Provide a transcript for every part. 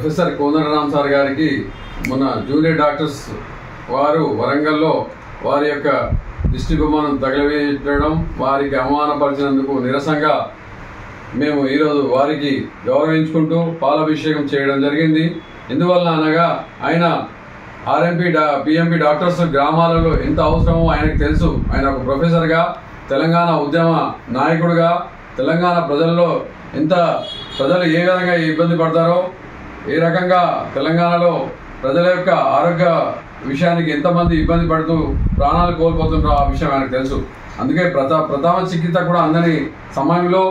Professor Kodandaram sir గారికి మన junior doctors వారు వరంగల్లో వారి యొక్క దిష్టి బొమ్మను తగలవేయడం వారికి అవమానపరిచినందుకు నిరసనగా మేము ఈరోజు వారికి గౌరవించుకుంటూ పాలాభిషేకం చేయడం జరిగింది. ఎందువల్ల అనగా ఆయన పిఎంపి డాక్టర్స్ గ్రామాలలో ఎంత అవసరమో ఆయనకు తెలుసు. ఆయన ఒక ప్రొఫెసర్గా, తెలంగాణ ఉద్యమ నాయకుడిగా, తెలంగాణ ప్రజల్లో ప్రజలు ఏ విధంగా ఇబ్బంది పడతారో, ఏ రకంగా తెలంగాణలో ప్రజల యొక్క ఆరోగ్య విషయానికి ఎంతమంది ఇబ్బంది పడుతూ ప్రాణాలు కోల్పోతున్నారో ఆ విషయం ఆయనకు తెలుసు. అందుకే ప్రథమ చికిత్స కూడా అందని సమయంలో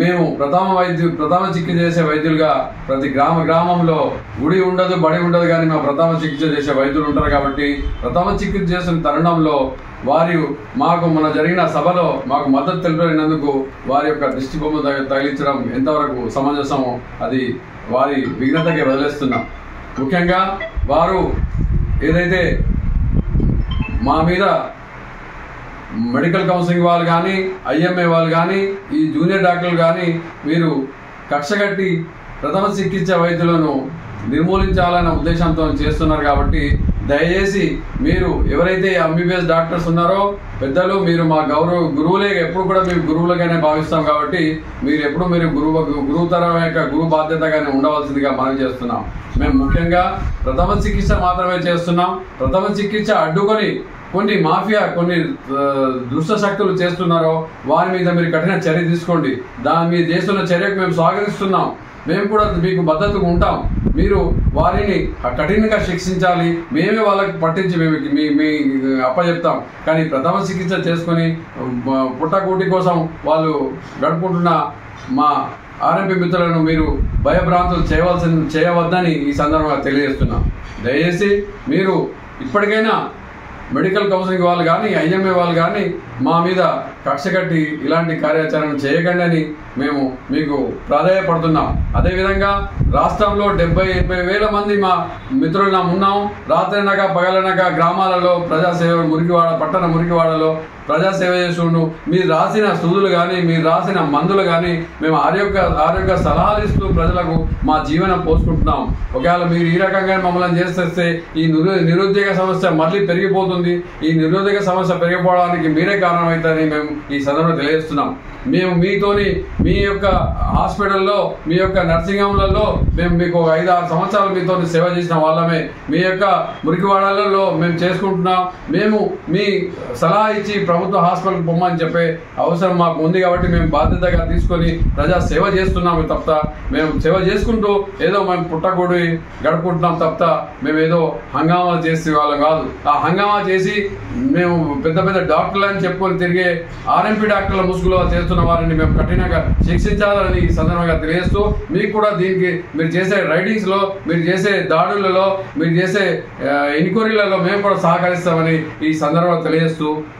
మేము ప్రథమ చికిత్స చేసే వైద్యులుగా ప్రతి గ్రామంలో గుడి ఉండదు, బడి ఉండదు, కానీ మా ప్రథమ చికిత్స చేసే వైద్యులు ఉంటారు. కాబట్టి ప్రథమ చికిత్స చేసిన తరుణంలో మాకు మన జరిగిన సభలో మాకు మద్దతు తెలిపినందుకు వారి యొక్క దిష్టి బొమ్మ తగిలించడం ఎంతవరకు సమంజసమో అది వారి విఘ్నతకి వదిలేస్తున్నాం. ముఖ్యంగా వారు ఏదైతే మా మీద మెడికల్ కౌన్సిలింగ్ వాళ్ళు కానీ, ఐఎంఏ వాళ్ళు కానీ, ఈ జూనియర్ డాక్టర్లు కానీ మీరు కక్షగట్టి ప్రథమ చికిత్స వైద్యులను నిర్మూలించాలన్న ఉద్దేశంతో చేస్తున్నారు. కాబట్టి దయచేసి మీరు ఎవరైతే ఎంబీబీఎస్ డాక్టర్స్ ఉన్నారో పెద్దలు, మీరు మా గురువులే, ఎప్పుడు కూడా మేము గురువులుగానే భావిస్తాం. కాబట్టి మీరు ఎప్పుడు గురువుతరం యొక్క గురువు బాధ్యతగానే ఉండవలసిందిగా మనం చేస్తున్నాం. మేము ముఖ్యంగా ప్రథమ చికిత్స మాత్రమే చేస్తున్నాం. ప్రథమ చికిత్స అడ్డుకొని కొన్ని మాఫియా, కొన్ని దుష్ట శక్తులు చేస్తున్నారో వారి మీద మీరు కఠిన చర్య తీసుకోండి. మీరు చేస్తున్న చర్యకు మేము స్వాగతిస్తున్నాం. మేము కూడా మీకు మద్దతుగా ఉంటాం. మీరు వారిని కఠినంగా శిక్షించాలి. మేమే వాళ్ళకి పట్టించి మీ అప్పచెప్తాం. కానీ ప్రథమ చికిత్స చేసుకొని పుట్టకూటి కోసం వాళ్ళు గడుపుకుంటున్న మా ఆర్ఎంపీ మిత్రులను మీరు భయభ్రాంతులు చేయవద్దని ఈ సందర్భంగా తెలియజేస్తున్నాం. దయచేసి మీరు ఇప్పటికైనా మెడికల్ కౌన్సిలింగ్ వాళ్ళు కానీ, ఐఎంఏ వాళ్ళు కానీ మా మీద కక్ష కట్టి ఇలాంటి కార్యాచరణ చేయకండి అని మేము మీకు ప్రాధాన్యపడుతున్నాం. అదేవిధంగా రాష్ట్రంలో 70-80 వేల మంది మా మిత్రులు ఉన్నాం. రాత్రినక పగలనక గ్రామాలలో ప్రజాసేవ, పట్టణ మురికివాడలో ప్రజాసేవ చేస్తుండు. మీరు రాసిన సూదులు కానీ, మీరు రాసిన మందులు కానీ మేము ఆరోగ్య సలహాలు ఇస్తూ ప్రజలకు మా జీవనం పోసుకుంటున్నాం. ఒకవేళ మీరు ఈ రకంగా మమ్మల్ని చేస్తే ఈ నిరుద్యోగ సమస్య మళ్ళీ పెరిగిపోతుంది. ఈ నిరుద్యోగ సమస్య పెరిగిపోవడానికి మీరే కారణమవుతారని మేము ఈ సందర్భంగా తెలియజేస్తున్నాం. మేము మీతోని మీ యొక్క హాస్పిటల్లో, మీ యొక్క నర్సింగ్ హోమ్లలో మేము మీకు 5-6 సంవత్సరాలు మీతో సేవ చేసిన వాళ్ళమే. మీ యొక్క మురికివాడలలో మేము చేసుకుంటున్నాం. మేము మీ సలహా ఇచ్చి ప్రభుత్వ హాస్పిటల్కి పొమ్మని చెప్పే అవసరం మాకు ఉంది. కాబట్టి మేము బాధ్యతగా తీసుకొని ప్రజా సేవ చేస్తున్నాము తప్ప మేము సేవ చేసుకుంటూ ఏదో మేము పుట్టకూడి గడుపుకుంటున్నాం తప్ప మేము ఏదో హంగామా చేసే వాళ్ళం కాదు. ఆ హంగామా చేసి మేము పెద్ద డాక్టర్లు అని చెప్పుకొని తిరిగే ఆర్ఎంపీ డాక్టర్ల ముసుగులో చేస్తున్న వారిని మేము కఠినంగా శిక్షించాలని ఈ సందర్భంగా తెలియజేస్తూ, మీకు కూడా దీనికి మీరు చేసే రైడింగ్స్లో, మీరు చేసే దాడులలో, మీరు చేసే ఎంక్వైరీలలో మేము కూడా సహకరిస్తామని ఈ సందర్భంగా తెలియజేస్తూ